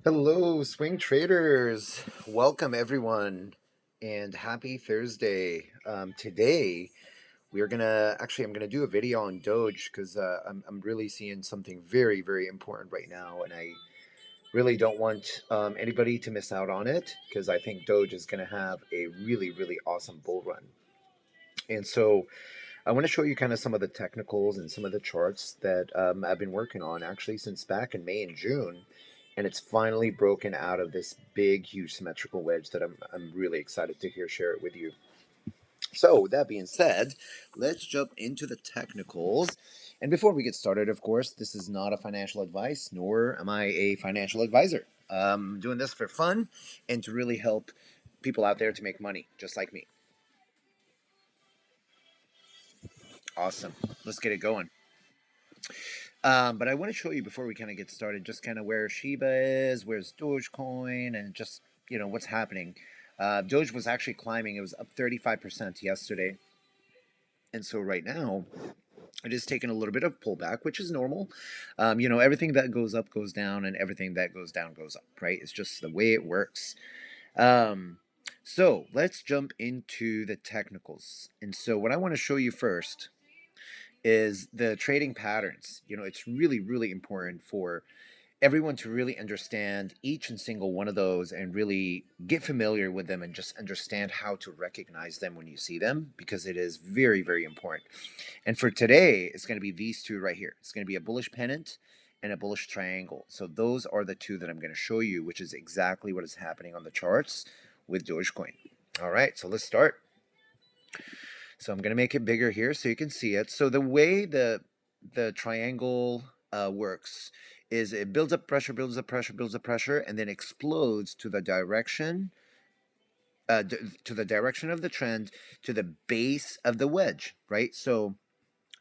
Hello, swing traders. Welcome, everyone, and happy Thursday. Today, I'm gonna do a video on Doge because I'm really seeing something very, very important right now, and I really don't want anybody to miss out on it because I think Doge is gonna have a really, really awesome bull run. And so, I want to show you kind of some of the technicals and some of the charts that I've been working on actually since back in May and June. And it's finally broken out of this big, huge symmetrical wedge that I'm really excited to share it with you. So, with that being said, let's jump into the technicals. And before we get started, of course, this is not a financial advice, nor am I a financial advisor. I'm doing this for fun and to really help people out there to make money, just like me. Awesome. Let's get it going. But I want to show you before we kind of get started, just kind of where Shiba is, where's Dogecoin, and just what's happening. Doge was actually climbing; it was up 35% yesterday, and so right now it is taking a little bit of pullback, which is normal. Everything that goes up goes down, and everything that goes down goes up. Right? It's just the way it works. Um, so let's jump into the technicals. And so what I want to show you first is the trading patterns. It's really, really important for everyone to really understand each and single one of those and really get familiar with them and just understand how to recognize them when you see them, because it is very, very important. And for today, it's going to be these two right here. It's going to be a bullish pennant and a bullish triangle. So those are the two that I'm going to show you, which is exactly what is happening on the charts with Dogecoin. All right, so let's start. So I'm going to make it bigger here so you can see it. So the way the triangle works is it builds up pressure, builds up pressure, builds up pressure, and then explodes to the direction of the trend, to the base of the wedge, right? So,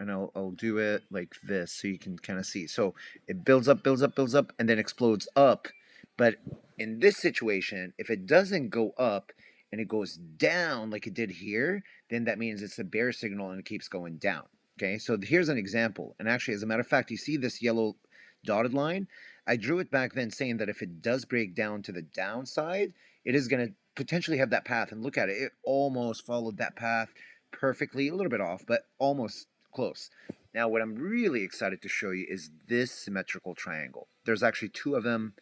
and I'll do it like this so you can kind of see. So it builds up, builds up, builds up, and then explodes up. But in this situation, if it doesn't go up and it goes down like it did here, then that means it's a bear signal and it keeps going down. Okay, so here's an example. And actually, as a matter of fact, you see this yellow dotted line? I drew it back then saying that if it does break down to the downside, it is going to potentially have that path. And look at it. It almost followed that path perfectly, a little bit off, but almost close. Now, what I'm really excited to show you is this symmetrical triangle. There's actually two of them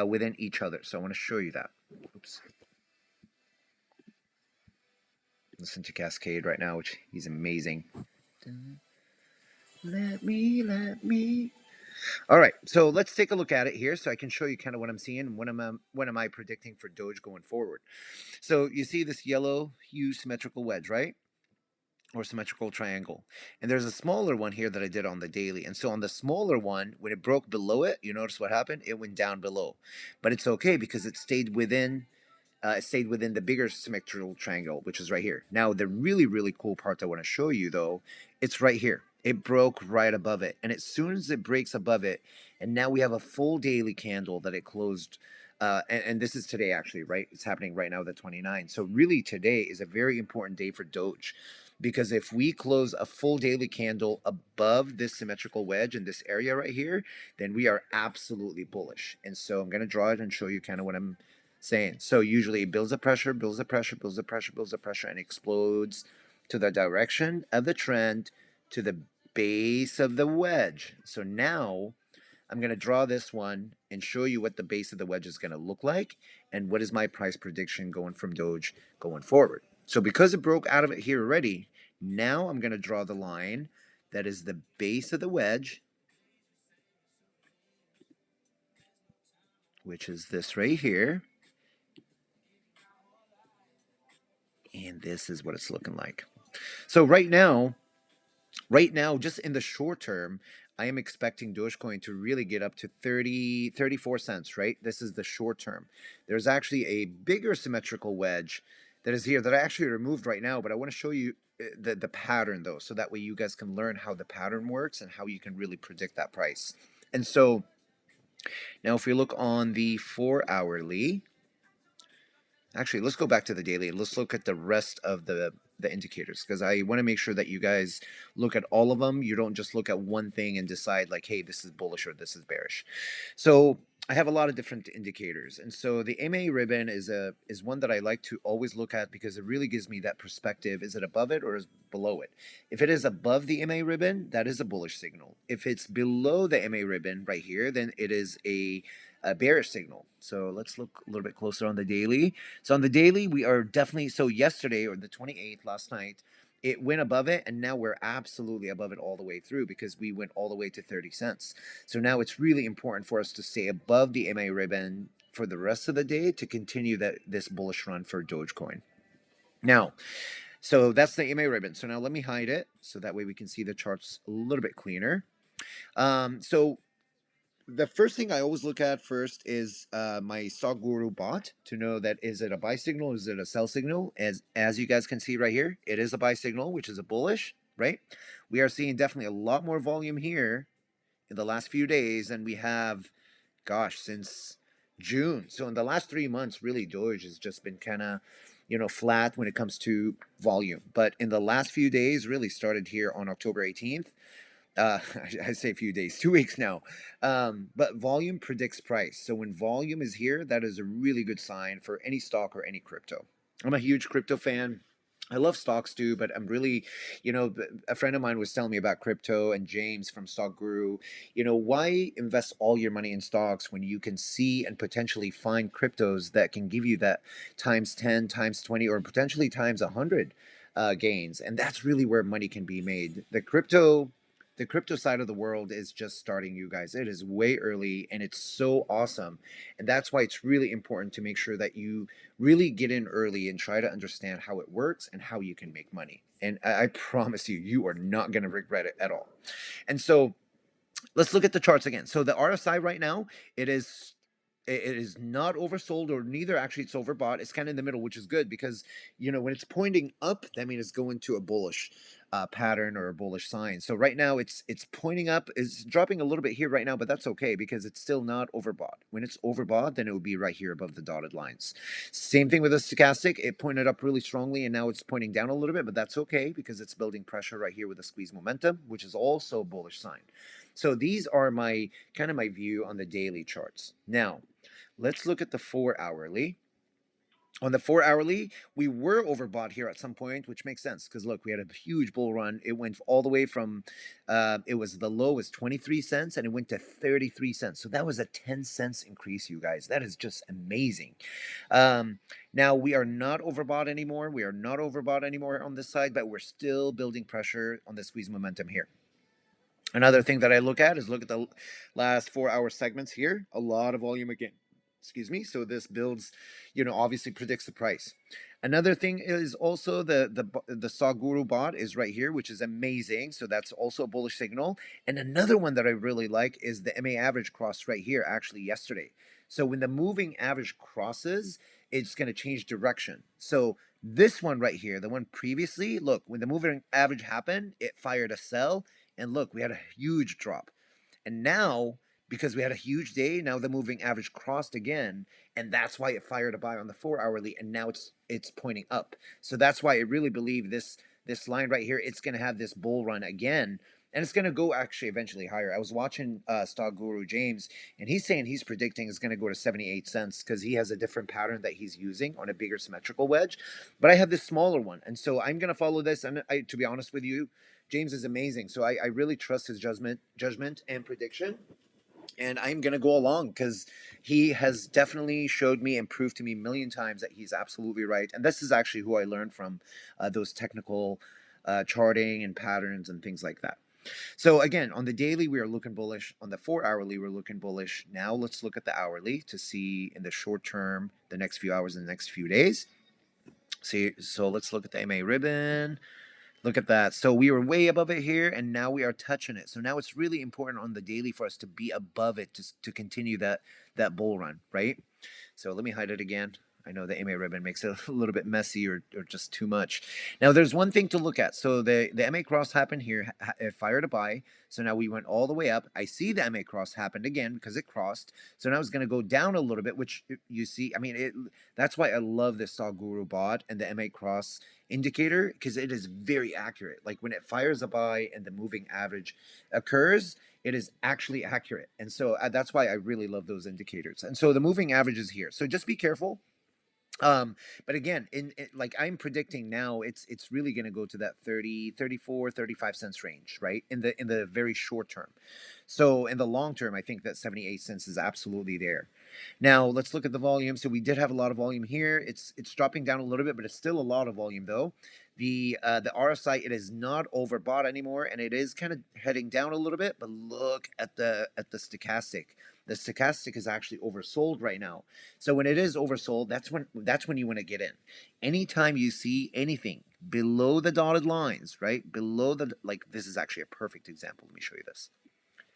within each other. So I want to show you that. Oops. Listen to Cascade right now, which he's amazing. Let me. All right, so let's take a look at it here so I can show you kind of what I'm seeing and what am I predicting for Doge going forward. So you see this yellow huge symmetrical wedge, right? Or symmetrical triangle. And there's a smaller one here that I did on the daily. And so on the smaller one, when it broke below it, you notice what happened? It went down below. But it's okay because it stayed within the bigger symmetrical triangle, which is right here. Now, the really, really cool part I want to show you, though, it's right here. It broke right above it. And as soon as it breaks above it, and now we have a full daily candle that it closed. And this is today, actually, right? It's happening right now, the 29th. So really, today is a very important day for Doge. Because if we close a full daily candle above this symmetrical wedge in this area right here, then we are absolutely bullish. And so I'm going to draw it and show you kind of what I'm saying. So usually it builds up pressure, builds up pressure, builds up pressure, builds up pressure, and explodes to the direction of the trend, to the base of the wedge. So now I'm going to draw this one and show you what the base of the wedge is going to look like and what is my price prediction going from Doge going forward. So because it broke out of it here already, now I'm going to draw the line that is the base of the wedge, which is this right here. And this is what it's looking like. So right now, just in the short term, I am expecting Dogecoin to really get up to 34 cents, right? This is the short term. There's actually a bigger symmetrical wedge that is here that I actually removed right now, but I want to show you the pattern, though, so that way you guys can learn how the pattern works and how you can really predict that price. And so now if we look on the 4-hourly, actually, let's go back to the daily and let's look at the rest of the indicators, because I want to make sure that you guys look at all of them. You don't just look at one thing and decide like, hey, this is bullish or this is bearish. So I have a lot of different indicators, and so the MA ribbon is one that I like to always look at because it really gives me that perspective. Is it above it or is below it? If it is above the MA ribbon, that is a bullish signal. If it's below the MA ribbon right here, then it is a bearish signal. So let's look a little bit closer on the daily. So on the daily, we are definitely, so yesterday or the 28th last night, it went above it, and now we're absolutely above it all the way through because we went all the way to 30 cents. So now it's really important for us to stay above the MA ribbon for the rest of the day to continue this bullish run for Dogecoin. Now, so that's the MA ribbon. So now let me hide it so that way we can see the charts a little bit cleaner. So the first thing I always look at first is my stock guru bot to know that is it a buy signal, is it a sell signal? As you guys can see right here, it is a buy signal, which is a bullish, right? We are seeing definitely a lot more volume here in the last few days than we have, gosh, since June. So in the last 3 months, really, Doge has just been kind of, flat when it comes to volume. But in the last few days, really started here on October 18th. I say a few days, 2 weeks now. But volume predicts price. So when volume is here, that is a really good sign for any stock or any crypto. I'm a huge crypto fan. I love stocks too, but I'm really, a friend of mine was telling me about crypto, and James from Stock Guru, why invest all your money in stocks when you can see and potentially find cryptos that can give you that times 10, times 20, or potentially times 100 gains. And that's really where money can be made. The crypto side of the world is just starting, you guys. It is way early and it's so awesome. And that's why it's really important to make sure that you really get in early and try to understand how it works and how you can make money. And I promise you, you are not going to regret it at all. And so let's look at the charts again. So the RSI right now, it is not oversold, or neither actually it's overbought. It's kind of in the middle, which is good because when it's pointing up, that means it's going to a bullish pattern or a bullish sign. So right now it's pointing up. It's dropping a little bit here right now, but that's okay because it's still not overbought. When it's overbought, then it would be right here above the dotted lines. Same thing with the stochastic. It pointed up really strongly and now it's pointing down a little bit, but that's okay because it's building pressure right here with a squeeze momentum, which is also a bullish sign. So these are my kind of my view on the daily charts. Now, let's look at the 4 hourly. On the 4 hourly, we were overbought here at some point, which makes sense because look, we had a huge bull run. It went all the way from, the low was 23 cents and it went to 33 cents. So that was a 10 cents increase, you guys. That is just amazing. Now we are not overbought anymore. We are not overbought anymore on this side, but we're still building pressure on the squeeze momentum here. Another thing that I look at is look at the last 4 hour segments here. A lot of volume again. Excuse me. So this builds, obviously predicts the price. Another thing is also the Stock Guru bot is right here, which is amazing. So that's also a bullish signal. And another one that I really like is the MA average cross right here, actually yesterday. So when the moving average crosses, it's going to change direction. So this one right here, the one previously, look, when the moving average happened, it fired a sell, and look, we had a huge drop. And now, because we had a huge day, now the moving average crossed again, and that's why it fired a buy on the 4 hourly, and now it's pointing up. So that's why I really believe this line right here, it's going to have this bull run again, and it's going to go actually eventually higher. I was watching Stock Guru James, and he's saying he's predicting it's going to go to 78 cents because he has a different pattern that he's using on a bigger symmetrical wedge. But I have this smaller one, and so I'm going to follow this. And to be honest with you, James is amazing. So I really trust his judgment and prediction. And I'm going to go along because he has definitely showed me and proved to me a million times that he's absolutely right. And this is actually who I learned from, those technical charting and patterns and things like that. So again, on the daily, we are looking bullish. On the 4 hourly, we're looking bullish. Now let's look at the hourly to see in the short term, the next few hours and the next few days. So let's look at the MA ribbon. Look at that. So we were way above it here, and now we are touching it. So now it's really important on the daily for us to be above it to continue that bull run, right? So let me hide it again. I know the MA ribbon makes it a little bit messy or just too much. Now, there's one thing to look at. So the MA cross happened here, it fired a buy. So now we went all the way up. I see the MA cross happened again because it crossed. So now it's going to go down a little bit, which you see. I mean, that's why I love this Stock Guru bot and the MA cross indicator, because it is very accurate. Like when it fires a buy and the moving average occurs, it is actually accurate. And so that's why I really love those indicators. And so the moving average is here. So just be careful. But again, like I'm predicting now, it's really going to go to that 30, 34, 35 cents range, right? In the very short term. So in the long term, I think that 78 cents is absolutely there. Now let's look at the volume. So we did have a lot of volume here. It's dropping down a little bit, but it's still a lot of volume though. The RSI, it is not overbought anymore, and it is kind of heading down a little bit. But look at the stochastic. The stochastic is actually oversold right now. So when it is oversold, that's when you want to get in. Anytime you see anything below the dotted lines, right? Below the, like, this is actually a perfect example. Let me show you this.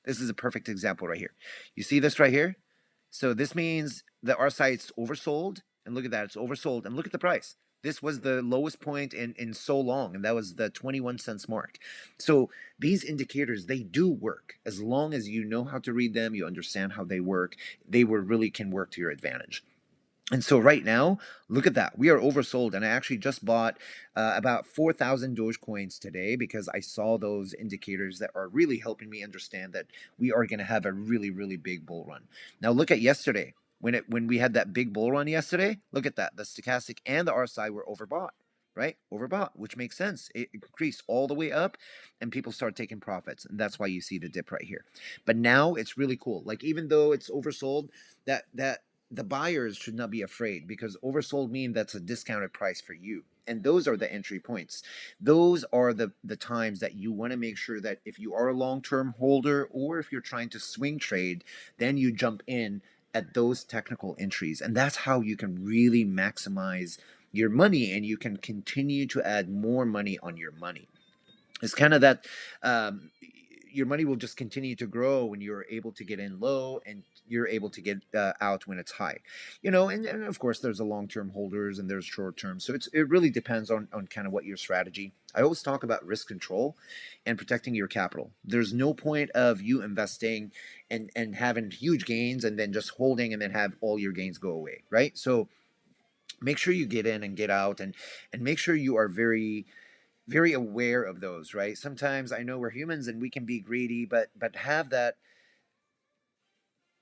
This is a perfect example right here. You see this right here? So this means the RSI is oversold, and look at that, it's oversold, and look at the price. This was the lowest point in so long, and that was the 21 cents mark. So these indicators, they do work. As long as you know how to read them, you understand how they work, they really can work to your advantage. And so right now, look at that. We are oversold. And I actually just bought about 4,000 Doge coins today because I saw those indicators that are really helping me understand that we are going to have a really, really big bull run. Now look at yesterday. When we had that big bull run yesterday, look at that. The stochastic and the RSI were overbought, right? Overbought, which makes sense. It increased all the way up and people start taking profits. And that's why you see the dip right here. But now it's really cool. Like even though it's oversold, that the buyers should not be afraid, because oversold mean that's a discounted price for you, and those are the entry points. Those are the times that you want to make sure that if you are a long-term holder or if you're trying to swing trade, then you jump in at those technical entries, and that's how you can really maximize your money, and you can continue to add more money on your money. It's kind of that your money will just continue to grow when you're able to get in low and you're able to get out when it's high, and of course there's a long-term holders and there's short-term. So it really depends on kind of what your strategy. I always talk about risk control and protecting your capital. There's no point of you investing and having huge gains and then just holding and then have all your gains go away, right? So make sure you get in and get out, and make sure you are very, very aware of those, right? Sometimes I know we're humans and we can be greedy, but have that.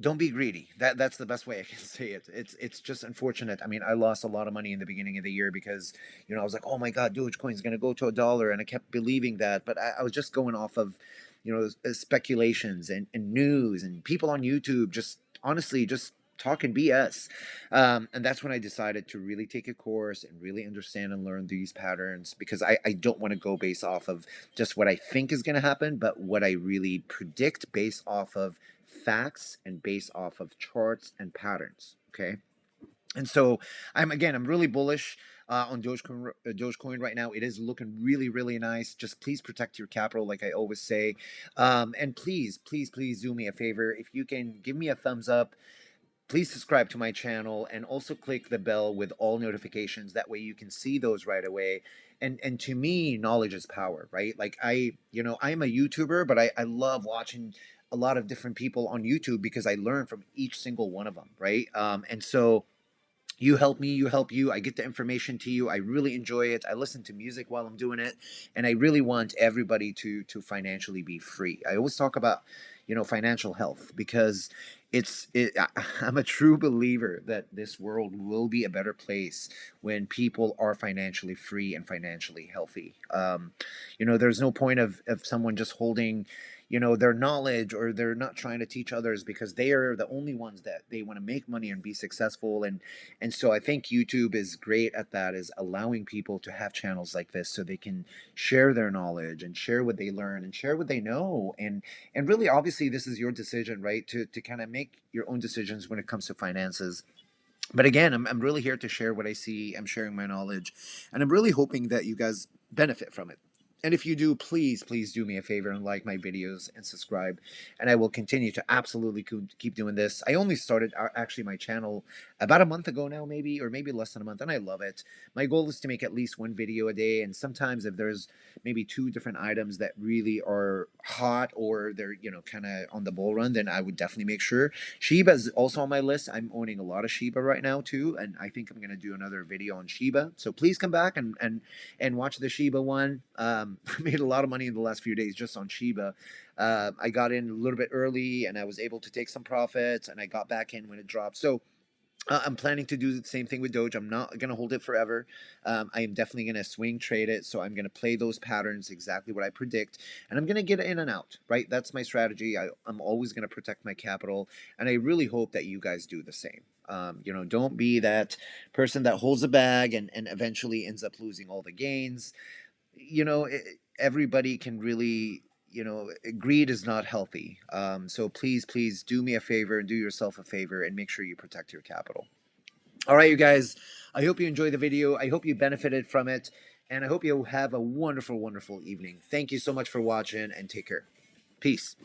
Don't be greedy. That's the best way I can say it. It's just unfortunate. I mean, I lost a lot of money in the beginning of the year because I was like, oh my god, Dogecoin is going to go to $1, and I kept believing that, but I was just going off of speculations and news and people on YouTube just honestly just talking BS. And that's when I decided to really take a course and really understand and learn these patterns, because I don't want to go based off of just what I think is going to happen, but what I really predict based off of facts and based off of charts and patterns. Okay. And so I'm really bullish on Dogecoin right now. It is looking really, really nice. Just please protect your capital, like I always say. And please, please, please do me a favor. If you can give me a thumbs up, please subscribe to my channel, and also click the bell with all notifications. That way you can see those right away. And to me, knowledge is power, right? Like I'm a YouTuber, but I love watching a lot of different people on YouTube because I learn from each single one of them, right? And so you help me, you help you. I get the information to you. I really enjoy it. I listen to music while I'm doing it, and I really want everybody to financially be free. I always talk about financial health, because I'm a true believer that this world will be a better place when people are financially free and financially healthy. There's no point of someone just holding their knowledge, or they're not trying to teach others, because they are the only ones that they want to make money and be successful. And so I think YouTube is great at that, is allowing people to have channels like this so they can share their knowledge and share what they learn and share what they know. And really, obviously, this is your decision, right? To kind of make your own decisions when it comes to finances. But again, I'm really here to share what I see. I'm sharing my knowledge, and I'm really hoping that you guys benefit from it. And if you do, please, please do me a favor and like my videos and subscribe. And I will continue to absolutely keep doing this. I only started actually my channel about a month ago now, maybe, or maybe less than a month, and I love it. My goal is to make at least one video a day. And sometimes if there's maybe two different items that really are hot or they're, kind of on the bull run, then I would definitely make sure. Shiba is also on my list. I'm owning a lot of Shiba right now too. And I think I'm going to do another video on Shiba. So please come back and watch the Shiba one. I made a lot of money in the last few days just on Shiba. I got in a little bit early and I was able to take some profits and I got back in when it dropped. So I'm planning to do the same thing with Doge. I'm not going to hold it forever. I am definitely going to swing trade it. So I'm going to play those patterns, exactly what I predict. And I'm going to get in and out, right? That's my strategy. I'm always going to protect my capital. And I really hope that you guys do the same. Don't be that person that holds a bag and eventually ends up losing all the gains. Everybody can really, greed is not healthy. So please do me a favor and do yourself a favor and make sure you protect your capital. All right, you guys, I hope you enjoyed the video. I hope you benefited from it. And I hope you have a wonderful, wonderful evening. Thank you so much for watching and take care. Peace.